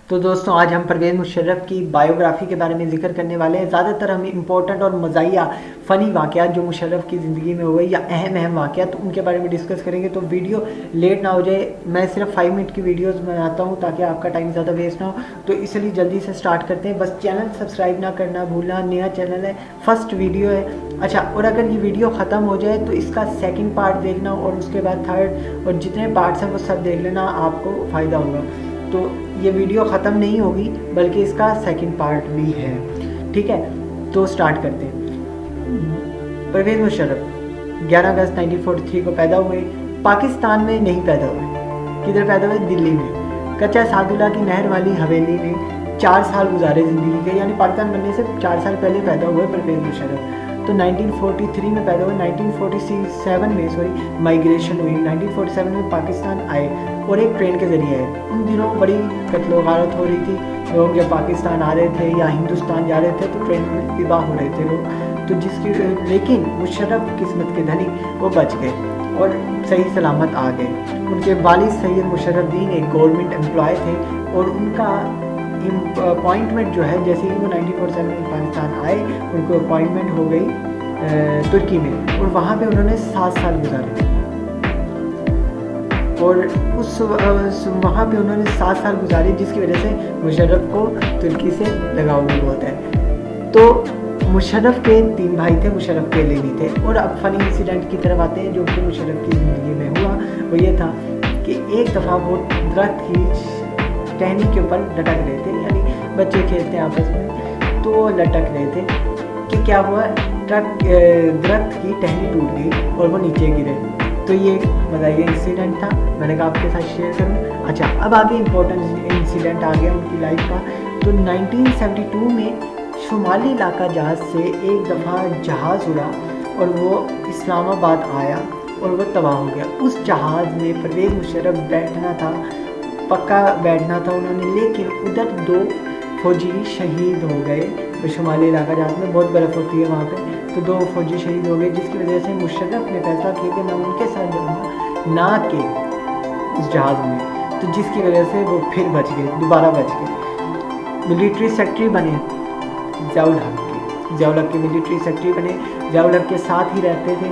تو دوستوں آج ہم پرویز مشرف کی بائیوگرافی کے بارے میں ذکر کرنے والے ہیں۔ زیادہ تر ہم امپورٹنٹ اور مزاحیہ فنی واقعات جو مشرف کی زندگی میں ہوئے یا اہم واقعات ان کے بارے میں ڈسکس کریں گے، تو ویڈیو لیٹ نہ ہو جائے۔ میں صرف 5 منٹ کی ویڈیوز بناتا ہوں تاکہ آپ کا ٹائم زیادہ ویسٹ نہ ہو، تو اس لیے جلدی سے سٹارٹ کرتے ہیں۔ بس چینل سبسکرائب نہ کرنا بھولنا، نیا چینل ہے، فرسٹ ویڈیو ہے۔ اچھا، اور اگر یہ ویڈیو ختم ہو جائے تو اس کا سیکنڈ پارٹ دیکھنا اور اس کے بعد تھرڈ، اور جتنے پارٹس ہیں وہ سب دیکھ لینا، آپ کو فائدہ ہوگا۔ تو یہ ویڈیو ختم نہیں ہوگی بلکہ اس کا سیکنڈ پارٹ بھی ہے، ٹھیک ہے؟ تو سٹارٹ کرتے ہیں۔ پرویز مشرف 11 اگست 1943 کو پیدا ہوئے۔ پاکستان میں نہیں پیدا ہوئے، کدھر پیدا ہوئے؟ دلی میں، کچا سعداللہ کی نہر والی حویلی میں 4 سال گزارے زندگی کے، یعنی پاکستان بننے سے 4 سال پہلے پیدا ہوئے پرویز مشرف۔ تو 1943 میں پیدا ہوئے، 1947 میں مائیگریشن ہوئی، 1947 میں پاکستان آئے اور ایک ٹرین کے ذریعے آئے۔ ان دنوں بڑی قتل و غارت ہو رہی تھی، لوگ جب پاکستان آ رہے تھے یا ہندوستان جا رہے تھے تو ٹرین میں تباہ ہو رہے تھے لوگ، تو لیکن مشرف قسمت کے دھنی وہ بچ گئے اور صحیح سلامت آ گئے۔ ان کے والد سید مشرف الدین ایک گورنمنٹ امپلائی تھے اور ان کا اپوائنٹمنٹ جو ہے، جیسے ہی وہ 1947 میں پاکستان آئے ان کو اپوائنٹمنٹ ہو گئی ترکی میں، اور وہاں پہ انہوں نے 7 سال گزارے، اور وہاں پہ انہوں نے 7 سال گزارے، جس کی وجہ سے مشرف کو ترکی سے لگاؤ بھی بہت ہے۔ تو مشرف کے 3 بھائی تھے، مشرف کے اکیلے نہیں تھے۔ اور اب فنی انسیڈنٹ کی طرف آتے ہیں جو کہ مشرف کی زندگی میں ہوا۔ وہ یہ تھا کہ ایک دفعہ وہ درخت کی ٹہنی کے اوپر لٹک رہے تھے، یعنی بچے کھیلتے ہیں آپس میں، تو وہ لٹک رہے تھے کہ کیا ہوا، درخت کی ٹہنی ٹوٹ گئی اور وہ نیچے گرے۔ تو یہ مزاحیہ انسیڈنٹ تھا، میں نے کہا آپ کے ساتھ شیئر کروں۔ اچھا، اب آگے امپورٹنٹ انسیڈنٹ آ گیا ان کی لائف کا۔ تو 1972 میں شمالی علاقہ جہاز سے ایک دفعہ جہاز اڑا اور وہ اسلام آباد آیا اور وہ تباہ ہو گیا۔ اس جہاز میں پرویز مشرف بیٹھنا تھا، پکا بیٹھنا تھا انہوں نے، لیکن ادھر 2 فوجی شہید ہو گئے۔ شمالی علاقہ جہاز میں بہت برف ہوتی ہے وہاں پہ، تو 2 فوجی شہید ہو گئے، جس کی وجہ سے مشرف نے فیصلہ کیا کہ میں ان کے ساتھ جاؤں گا، نہ کہ اس جہاز میں، تو جس کی وجہ سے وہ پھر بچ گئے، دوبارہ بچ گئے۔ ملٹری سیکرٹری بنے ضیاء الحق کے، ضیاء الحق کے ملٹری سیکرٹری بنے، ضیاء الحق کے ساتھ ہی رہتے تھے،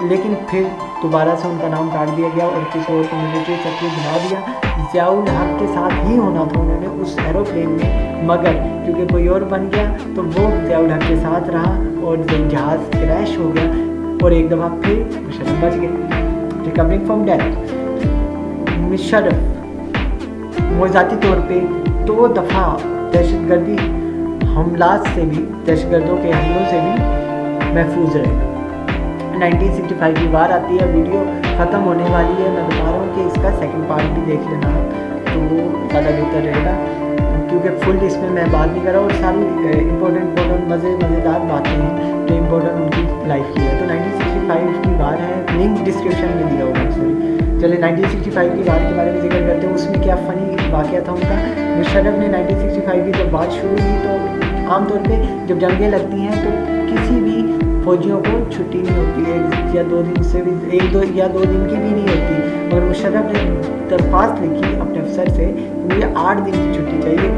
لیکن پھر دوبارہ سے ان کا نام کاٹ دیا گیا اور کسی اور کو ملٹری سیکرٹری بنا دیا۔ ضیاء الحق کے ساتھ ہی ہونا تھا انہوں نے اس ایروپلین میں، مگر کیونکہ کوئی اور بن گیا تو وہ ضیاء الحق کے ساتھ رہا اور جہاز کریش ہو گیا اور ایک دفعہ پھر مشرف بچ گئے۔ ریکورنگ فرام ڈیتھ، مشرف وہ ذاتی طور پہ 2 دفعہ دہشت گردی حملات سے بھی، دہشت گردوں کے حملوں سے بھی محفوظ رہے۔ 1965 کی بار آتی ہے، ویڈیو ختم ہونے والی ہے، میں بتا رہا ہوں کہ اس کا سیکنڈ پارٹ بھی دیکھ لینا تو وہ زیادہ بہتر رہے گا، کیونکہ فل اس میں بات نہیں کر رہا، اور ساری امپورٹنٹ مزیدار باتیں ہیں جو امپورٹنٹ ان کی لائف کی ہے۔ تو 1965 کی بار ہے، لنک ڈسکرپشن میں دیا ہوگا، سوری۔ چلے 1965 کی بار کے بارے میں ذکر کرتے ہیں، اس میں کیا فنی واقعہ تھا ان کا۔ مشرف نے 1965 کی جب بات شروع ہوئی تو عام طور پہ جب جنگیں لگتی ہیں تو کسی بھی فوجیوں کو چھٹی نہیں ہوتی، 1 یا 2 دن سے بھی، 1 یا 2 دن کی بھی نہیں ہوتی، مگر مشرف نے درخواست لکھی اپنے افسر سے کہ مجھے 8 دن کی چھٹی چاہیے،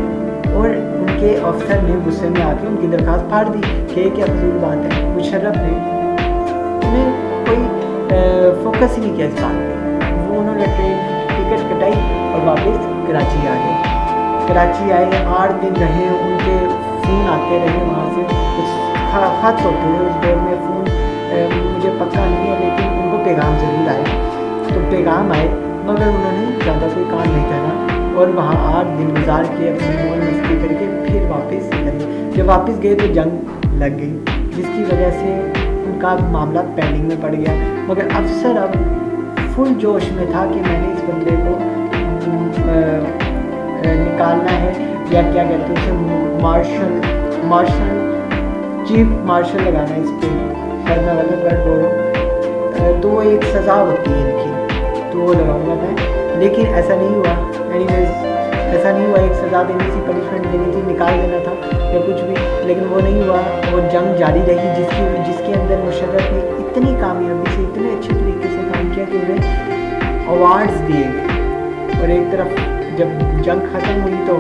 اور ان کے افسر نے غصے میں آ کے ان کی درخواست پھاڑ دی کہ یہ کیا فضول بات ہے۔ مشرف نے انہیں کوئی فوکس ہی نہیں کیا اس بات پہ، وہ انہوں نے ٹرین ٹکٹ کٹائی اور واپس کراچی آ گئے۔ کراچی آئے، 8 دن رہے، ان کے فون آتے رہے وہاں سے، خط ہوتے تھے اس دور میں، فون مجھے پکا نہیں ہے لیکن ان کو پیغام ضرور آئے، تو پیغام آئے، مگر انہوں نے زیادہ کوئی کام نہیں کرا اور وہاں 8 دن گزار کے اپنی موج مستی کر کے پھر واپس گئے۔ جب واپس گئے تو جنگ لگ گئی، جس کی وجہ سے ان کا معاملہ پینڈنگ میں پڑ گیا، مگر افسر اب فل جوش میں تھا کہ میں نے اس بندے کو نکالنا ہے، یا کیا کہتے ہیں اسے، مارشل چیف مارشل لگانا ہے اس پہ، شاید میں غلط ورڈ بول رہا ہوں، تو وہ ایک سزا ہوتی ہے ان کی، تو وہ لگاؤں گا میں، لیکن ایسا نہیں ہوا۔ ایسا نہیں ہوا، ایک سزا دینی تھی، پنشمنٹ دینی تھی، نکال دینا تھا یا کچھ بھی، لیکن وہ نہیں ہوا، وہ جنگ جاری رہی، جس کے اندر مشرف نے اتنی کامیابی سے، اتنے اچھے طریقے سے کام کیا کہ انہیں ایوارڈز دیے گئے، اور ایک طرف جب جنگ ختم ہوئی تو